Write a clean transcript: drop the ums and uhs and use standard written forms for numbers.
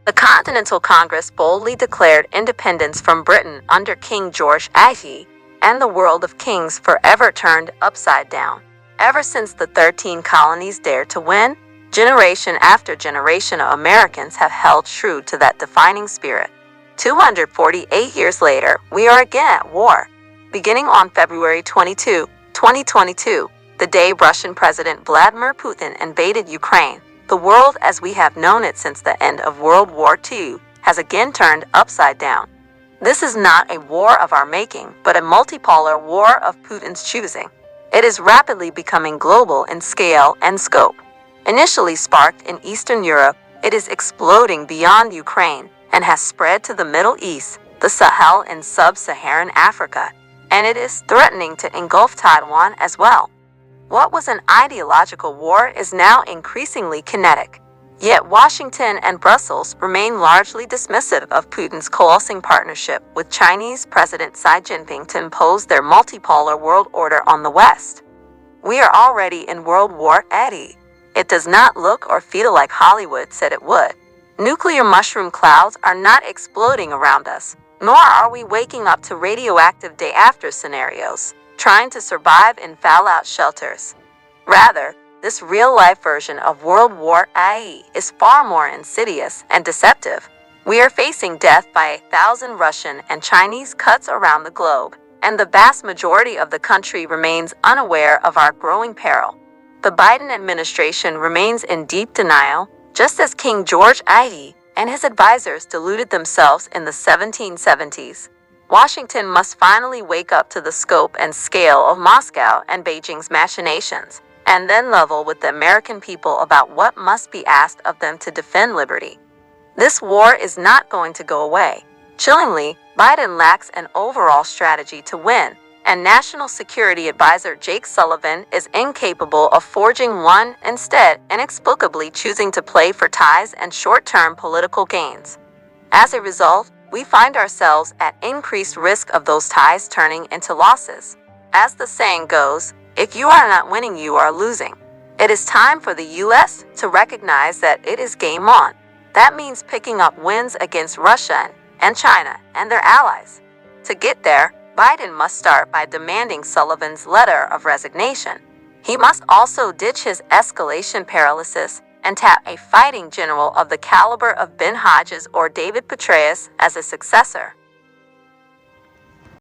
The Continental Congress boldly declared independence from Britain under King George VIII, and the world of kings forever turned upside down. Ever since the 13 colonies dared to win, generation after generation of Americans have held true to that defining spirit. 248 years later, we are again at war. Beginning on February 22, 2022, the day Russian President Vladimir Putin invaded Ukraine, the world as we have known it since the end of World War II has again turned upside down. This is not a war of our making, but a multipolar war of Putin's choosing. It is rapidly becoming global in scale and scope. Initially sparked in Eastern Europe, it is exploding beyond Ukraine and has spread to the Middle East, the Sahel, and sub-Saharan Africa, and it is threatening to engulf Taiwan as well. What was an ideological war is now increasingly kinetic. Yet Washington and Brussels remain largely dismissive of Putin's coalescing partnership with Chinese President Xi Jinping to impose their multipolar world order on the West. We are already in World War VIII. It does not look or feel like Hollywood said it would. Nuclear mushroom clouds are not exploding around us, nor are we waking up to radioactive day-after scenarios, trying to survive in fallout shelters. Rather, this real-life version of World War VIII is far more insidious and deceptive. We are facing death by 1,000 Russian and Chinese cuts around the globe, and the vast majority of the country remains unaware of our growing peril. The Biden administration remains in deep denial, just as King George VIII and his advisors deluded themselves in the 1770s. Washington must finally wake up to the scope and scale of Moscow and Beijing's machinations, and then level with the American people about what must be asked of them to defend liberty. This war is not going to go away. Chillingly, Biden lacks an overall strategy to win, and National Security Advisor Jake Sullivan is incapable of forging one, instead inexplicably choosing to play for ties and short-term political gains. As a result, we find ourselves at increased risk of those ties turning into losses. As the saying goes, if you are not winning, you are losing. It is time for the U.S. to recognize that it is game on. That means picking up wins against Russia and China and their allies. To get there, Biden must start by demanding Sullivan's letter of resignation. He must also ditch his escalation paralysis and tap a fighting general of the caliber of Ben Hodges or David Petraeus as a successor.